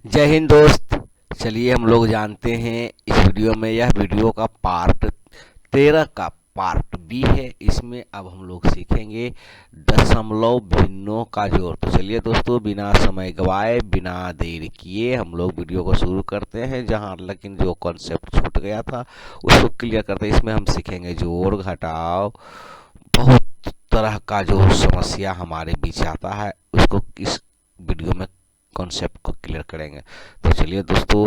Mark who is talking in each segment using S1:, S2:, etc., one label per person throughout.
S1: जय हिंद दोस्त। चलिए हम लोग जानते हैं इस वीडियो में, यह वीडियो का पार्ट 13 का पार्ट बी है। इसमें अब हम लोग सीखेंगे दशमलव भिन्नों का जोड़। तो चलिए दोस्तों, बिना समय गवाए बिना देर किए हम लोग वीडियो को शुरू करते हैं। जहां लेकिन जो कॉन्सेप्ट छूट गया था उसको क्लियर करते हैं। इसमें हम सीखेंगे जोड़ घटाव, बहुत तरह का जो समस्या हमारे बीच आता है उसको इस वीडियो में कॉन्सेप्ट को क्लियर करेंगे। तो चलिए दोस्तों,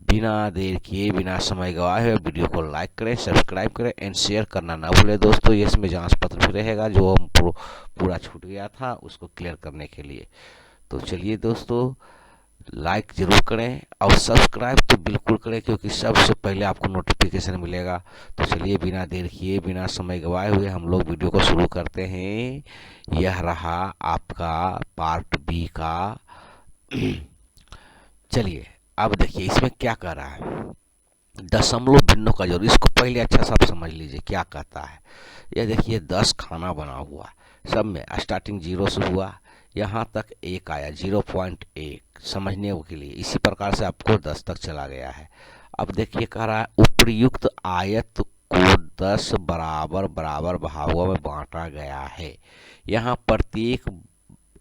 S1: बिना देर किए बिना समय गवाए वीडियो को लाइक करें, सब्सक्राइब करें एंड शेयर करना ना भूलें दोस्तों। ये इसमें जांच पत्र भी रहेगा जो हम पूरा छूट गया था उसको क्लियर करने के लिए। तो चलिए दोस्तों, लाइक जरूर करें और सब्सक्राइब तो बिल्कुल करें, क्योंकि सबसे पहले आपको नोटिफिकेशन मिलेगा। तो चलिए बिना देर किए बिना समय गवाए हुए हम लोग वीडियो को शुरू करते हैं। यह रहा आपका पार्ट बी का। चलिए अब देखिए इसमें क्या कर रहा है, दशमलव भिन्नों का जोड़। इसको पहले अच्छा सा समझ लीजिए क्या कहता है। यह देखिए 10 खाना बना हुआ, सब में स्टार्टिंग 0 से हुआ, यहाँ तक 1 आया, 0.1 समझने के लिए। इसी प्रकार से आपको 10 तक चला गया है। अब देखिए कह रहा है उपर्युक्त आयत को 10 बराबर बराबर भागों में बांटा गया है। यहाँ प्रत्येक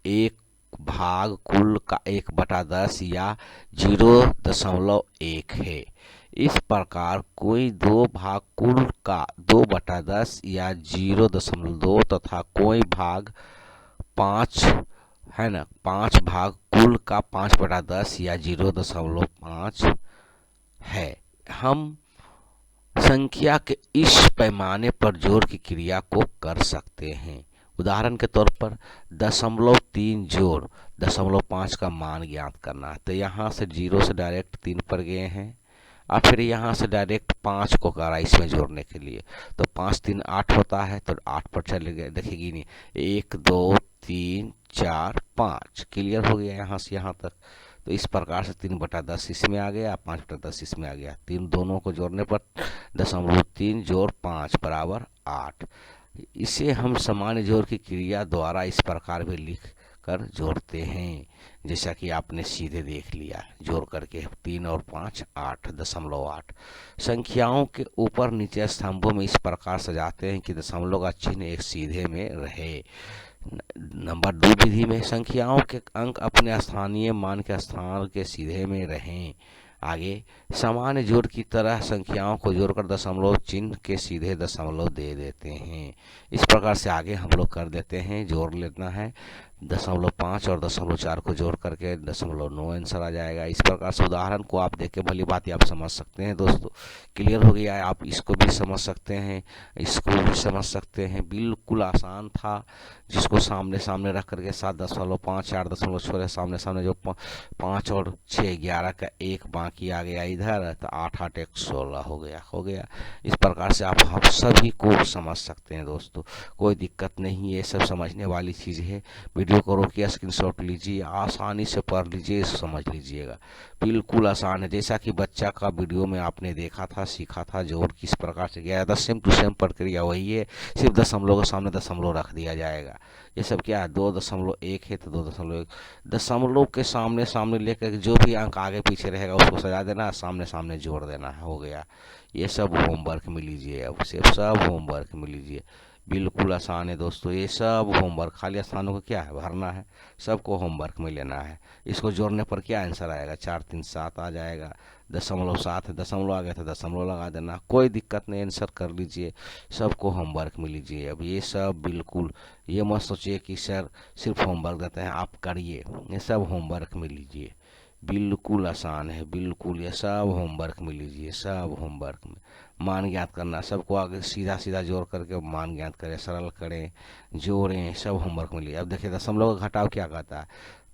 S1: एक भाग कुल का 1/10 या 0.1 है। इस प्रकार कोई दो भाग कुल का 2/10 या 0.2 तथा कोई भाग 5 है ना, 5 भाग कुल का 5/10 या 0.5 है। हम संख्या के इस पैमाने पर जोड़ की क्रिया को कर सकते हैं। उदाहरण के तौर पर 0.3 जोड़ 0.5 का मान ज्ञात करना है। तो यहाँ से 0 से डायरेक्ट 3 पर गए हैं और फिर यहाँ से डायरेक्ट 5 को करा इसमें जोड़ने के लिए। तो 5 3 8 होता है, तो 8 पर चले गए, देखेगी नहीं, 1 2 3 4 5 क्लियर हो गया यहाँ से यहाँ तक। तो इस प्रकार से 3/10 इसमें आ गया, 5/10 इसमें आ गया। तीन दोनों को जोड़ने पर 0.3 जोड़ 5 बराबर 8। इसे हम सामान्य जोड़ की क्रिया द्वारा इस प्रकार भी लिख कर जोड़ते हैं, जैसा कि आपने सीधे देख लिया जोड़ करके 3 और 5 8.8। संख्याओं के ऊपर नीचे स्तंभों में इस प्रकार सजाते हैं कि दशमलव का चिन्ह एक सीधे में रहे। नंबर 2 विधि में संख्याओं के अंक अपने स्थानीय मान के स्थान के सीधे में रहें। आगे सामान्य जोड़ की तरह संख्याओं को जोड़कर दशमलव चिन्ह के सीधे दशमलव दे देते हैं। इस प्रकार से आगे हम लोग कर देते हैं। जोड़ लेना है 0.5 और 0.4 को जोड़ करके 0.9 आंसर आ जाएगा। इस प्रकार से उदाहरण को आप देख के भली बात आप समझ सकते हैं दोस्तों। क्लियर हो गया है? आप इसको भी समझ सकते हैं, इसको भी समझ सकते हैं। बिल्कुल आसान था। जिसको सामने सामने रख करके 7.5 4.6 सामने सामने जो 5 और 6 11 का एक बाकी आ गया इधर, तो 8 8 1 16 हो गया। इस प्रकार से आप सभी को समझ सकते हैं दोस्तों, कोई दिक्कत नहीं है, सब समझने वाली चीज़ है। वीडियो को रोकिए, स्क्रीनशॉट लीजिए, आसानी से पढ़ लीजिए, समझ लीजिएगा। बिल्कुल आसान है, जैसा कि बच्चा का वीडियो में आपने देखा था, सीखा था जोड़ किस प्रकार से किया था। सेम टू सेम प्रक्रिया वही है, सिर्फ दशमलव के सामने दशमलव रख दिया जाएगा। ये सब क्या है, 2.1 है तो 2.1 दशमलव के सामने सामने लेकर जो भी अंक आगे पीछे रहेगा उसको सजा देना, सामने सामने जोड़ देना है, हो गया। ये सब होमवर्क में लीजिए, अब से सब होमवर्क में लीजिए। बिल्कुल आसान है दोस्तों, ये सब होमवर्क, खाली स्थानों को क्या है भरना है, सबको होमवर्क में लेना है। इसको जोड़ने पर क्या आंसर आएगा, 4 3 7 आ जाएगा। 0.7 है, दशमलव आ गया था, दशमलव लगा देना, कोई दिक्कत नहीं, आंसर कर लीजिए। सबको होमवर्क में लीजिए। अब ये सब बिल्कुल ये मत सोचिए कि सर सिर्फ होमवर्क देते हैं, आप करिए, ये सब होमवर्क में लीजिए। बिल्कुल आसान है, बिल्कुल ये सब होमवर्क में लीजिए, सब होमवर्क में। मान ज्ञात करना, सबको आगे सीधा सीधा जोड़ करके मान ज्ञात करें, सरल करें, जोड़ें, सब होमवर्क में लिए। अब देखिए दशमलव का घटाव क्या कहता है,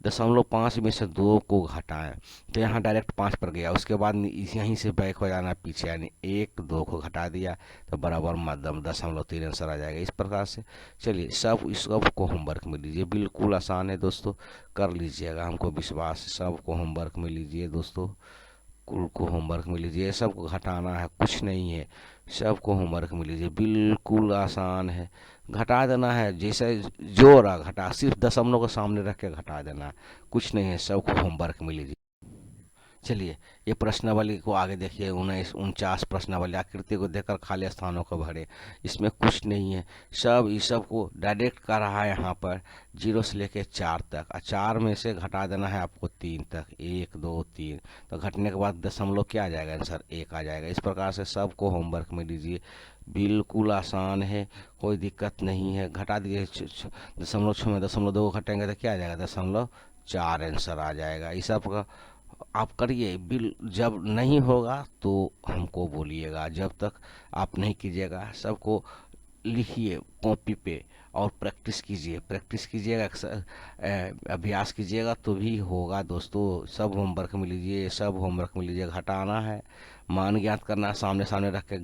S1: 0.5 में से 2 को घटाएं, तो यहाँ डायरेक्ट 5 पर गया, उसके बाद यहीं से बैक हो जाना पीछे, यानी 1 2 को घटा दिया तो बराबर मध्यम 0.3 आंसर आ जाएगा। इस प्रकार से चलिए सब इस सब को होमवर्क में लीजिए, बिल्कुल आसान है दोस्तों, कर लीजिएगा, हमको विश्वास है। सबको होमवर्क में लीजिए दोस्तों, कुल को होमवर्क में लीजिए, सबको घटाना है, कुछ नहीं है, सबको होमवर्क में लीजिए, बिल्कुल आसान है। घटा देना है, जैसे जोड़ा घटा, सिर्फ दशमलव को सामने रख के घटा देना है, कुछ नहीं है, सबको होमवर्क में लीजिए। चलिए, ये प्रश्नावली को आगे देखिए। 49 प्रश्नावली आकृति को देखकर खाली स्थानों को भरे। इसमें कुछ नहीं है, सब इस सब को डायरेक्ट कर रहा है यहाँ पर 0 से लेके 4 तक, और 4 में से घटा देना है आपको 3 तक, 1 2 3, तो घटने के बाद दशमलव क्या आ जाएगा, आंसर 1 आ जाएगा। इस प्रकार से सबको होमवर्क में लीजिए, बिल्कुल आसान है, कोई दिक्कत नहीं है। घटा दीजिए, दशमलव 6 में दशमलव 2 घटेंगे तो क्या आ जाएगा, 0.4 आंसर आ जाएगा। इस सब का आप करिए। बिल जब नहीं होगा तो हमको बोलिएगा, जब तक आप नहीं कीजिएगा सबको लिखिए कॉपी पे और प्रैक्टिस कीजिए, प्रैक्टिस कीजिएगा, अभ्यास कीजिएगा तो भी होगा दोस्तों। सब होमवर्क में लीजिए, सब होमवर्क में लीजिए। घटाना है, मान ज्ञात करना है, सामने सामने रख के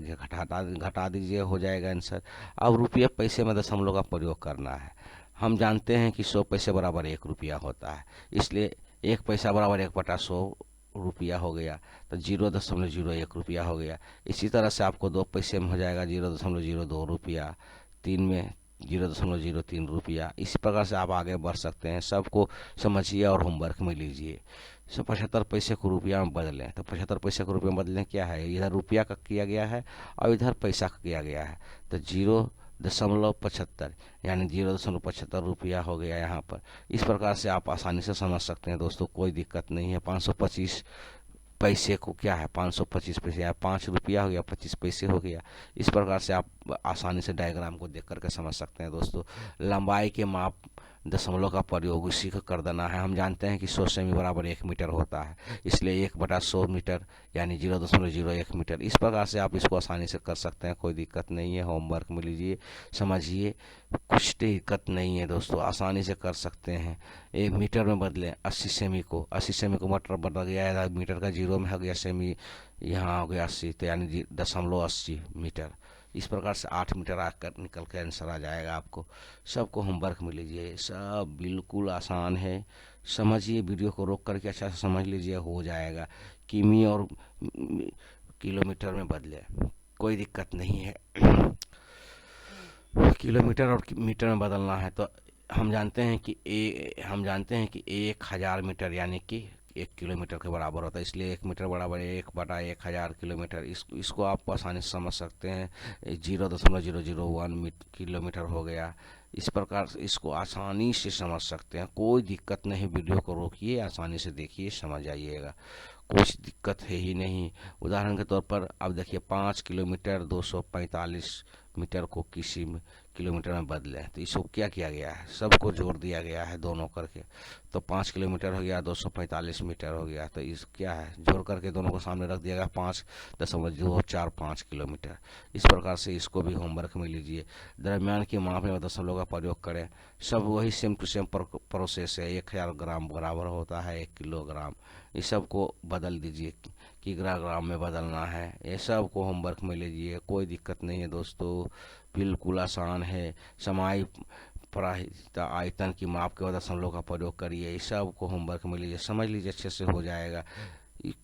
S1: घटा दीजिए, हो जाएगा आंसर। अब रुपये पैसे में दशमलव का प्रयोग करना है। हम जानते हैं कि 100 पैसे बराबर 1 रुपया होता है, इसलिए 1 पैसा बराबर 1/100 रुपया हो गया, तो 0.01 रुपया हो गया। इसी तरह से आपको 2 पैसे में हो जाएगा 0.02 रुपया, 3 में 0.03 रुपया। इसी प्रकार से आप आगे बढ़ सकते हैं। सबको समझिए और होमवर्क में लीजिए। 75 पैसे को रुपया में बदलें, तो 75 पैसे को रुपया में बदलें क्या है, इधर रुपया का किया गया है और इधर पैसा का किया गया है, तो 0.75 यानी 0.75 रुपया हो गया यहाँ पर। इस प्रकार से आप आसानी से समझ सकते हैं दोस्तों, कोई दिक्कत नहीं है। 525 पैसे को क्या है, 525 पैसे या 5 रुपया हो गया, 25 पैसे हो गया। इस प्रकार से आप आसानी से डायग्राम को देख करके समझ सकते हैं दोस्तों। लंबाई के माप दशमलव का प्रयोग उसी को कर देना है। हम जानते हैं कि 100 सेमी बराबर 1 मीटर होता है, इसलिए 1/100 मीटर यानी 0.01 मीटर। इस प्रकार से आप इसको आसानी से कर सकते हैं, कोई दिक्कत नहीं है। होमवर्क में लीजिए, समझिए, कुछ दिक्कत नहीं है दोस्तों, आसानी से कर सकते हैं। 1 मीटर में बदलें 80 सेमी को, 80 सेमी को मीटर बदल गया है, मीटर का 0 में हो गया सेमी, यहाँ हो गया 80, तो यानी 0.80 मीटर। इस प्रकार से 8 मीटर आकर निकल के आंसर आ जाएगा आपको। सबको होमवर्क में लीजिए, सब बिल्कुल आसान है। समझिए, वीडियो को रोक करके अच्छा से समझ लीजिए, हो जाएगा। किमी और किलोमीटर में बदले, कोई दिक्कत नहीं है। किलोमीटर और मीटर में बदलना है तो हम जानते हैं कि 1000 मीटर यानी कि 1 किलोमीटर के बराबर होता है, इसलिए 1 मीटर बराबर 1/1000 किलोमीटर। इसको आप आसानी से समझ सकते हैं, 0.001 किलोमीटर हो गया। इस प्रकार से इसको आसानी से समझ सकते हैं, कोई दिक्कत नहीं। वीडियो को रोकिए, आसानी से देखिए, समझ जाइएगा, कुछ दिक्कत है ही नहीं। उदाहरण के तौर पर अब देखिए, 5 किलोमीटर 245 मीटर को किसी किलोमीटर में बदलें, तो इसको क्या किया गया है, सबको जोड़ दिया गया है दोनों करके, तो 5 किलोमीटर हो गया, 245 मीटर हो गया, तो इस क्या है, जोड़ करके दोनों को सामने रख दिया गया, 5.245 किलोमीटर। इस प्रकार से इसको भी होमवर्क में लीजिए। दरमियान की माप में दशमलव का प्रयोग करें, सब वही सेम टू सेम प्रोसेस है। 1000 ग्राम बराबर होता है 1 किलोग्राम। इस सब को बदल दीजिए, किलोग्राम में बदलना है। ये सब को होमवर्क में लीजिए, कोई दिक्कत नहीं है दोस्तों, बिल्कुल आसान है। समाई पराहिता आयतन की माप के बाद दशमलव का प्रयोग करिए। इस सब को होमवर्क में लीजिए, समझ लीजिए, अच्छे से हो जाएगा,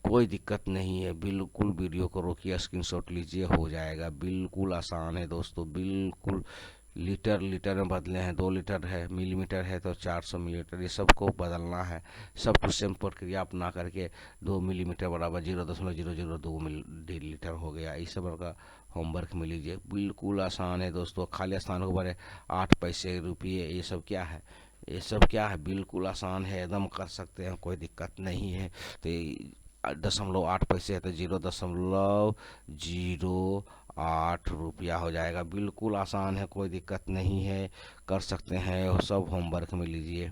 S1: कोई दिक्कत नहीं है। बिल्कुल वीडियो को रोकिए, स्क्रीनशॉट लीजिए, हो जाएगा। बिल्कुल आसान है दोस्तों, बिल्कुल। लीटर में बदले हैं, 2 लीटर है, मिलीमीटर है तो 400 मिलीमीटर, ये सबको बदलना है। सब कुछ सेम प्रक्रिया अपना करके 2 मिलीमीटर बराबर 0.002 मिलीलीटर हो गया। इस सब का होमवर्क में लीजिए, बिल्कुल आसान है दोस्तों। खाली स्थानों को भरे, 8 पैसे रुपये, ये सब क्या है, ये सब क्या है, बिल्कुल आसान है, एकदम कर सकते हैं, कोई दिक्कत नहीं है। तो 0.8 पैसे है तो 0.08 रुपया हो जाएगा। बिल्कुल आसान है, कोई दिक्कत नहीं है, कर सकते हैं। सब होमवर्क में लीजिए,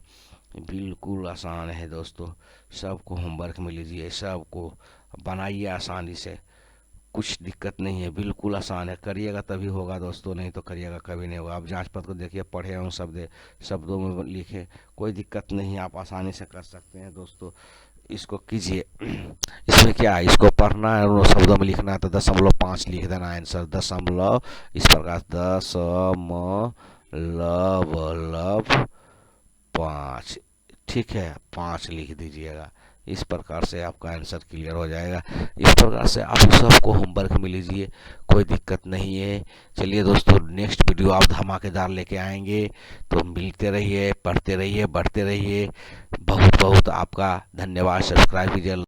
S1: बिल्कुल आसान है दोस्तों, सबको होमवर्क में लीजिए, सबको बनाइए आसानी से, कुछ दिक्कत नहीं है, बिल्कुल आसान है। करिएगा तभी होगा दोस्तों, नहीं तो करिएगा कभी नहीं होगा। आप जांच पत्र को देखिए, पढ़े उन शब्दों में लिखे, कोई दिक्कत नहीं है, आप आसानी से कर सकते हैं दोस्तों। इसको कीजिए। इसमें क्या है, इसको पढ़ना है और शब्दों में लिखना है, तो 0.5 लिख देना है आंसर, दशमलव। इस प्रकार 0.5, ठीक है, 5 लिख दीजिएगा। इस प्रकार से आपका आंसर क्लियर हो जाएगा। इस प्रकार से आप सबको होमवर्क में लीजिए, कोई दिक्कत नहीं है। चलिए दोस्तों, नेक्स्ट वीडियो आप धमाकेदार लेके आएंगे, तो मिलते रहिए, पढ़ते रहिए, बढ़ते रहिए। बहुत बहुत आपका धन्यवाद। सब्सक्राइब कीजिए।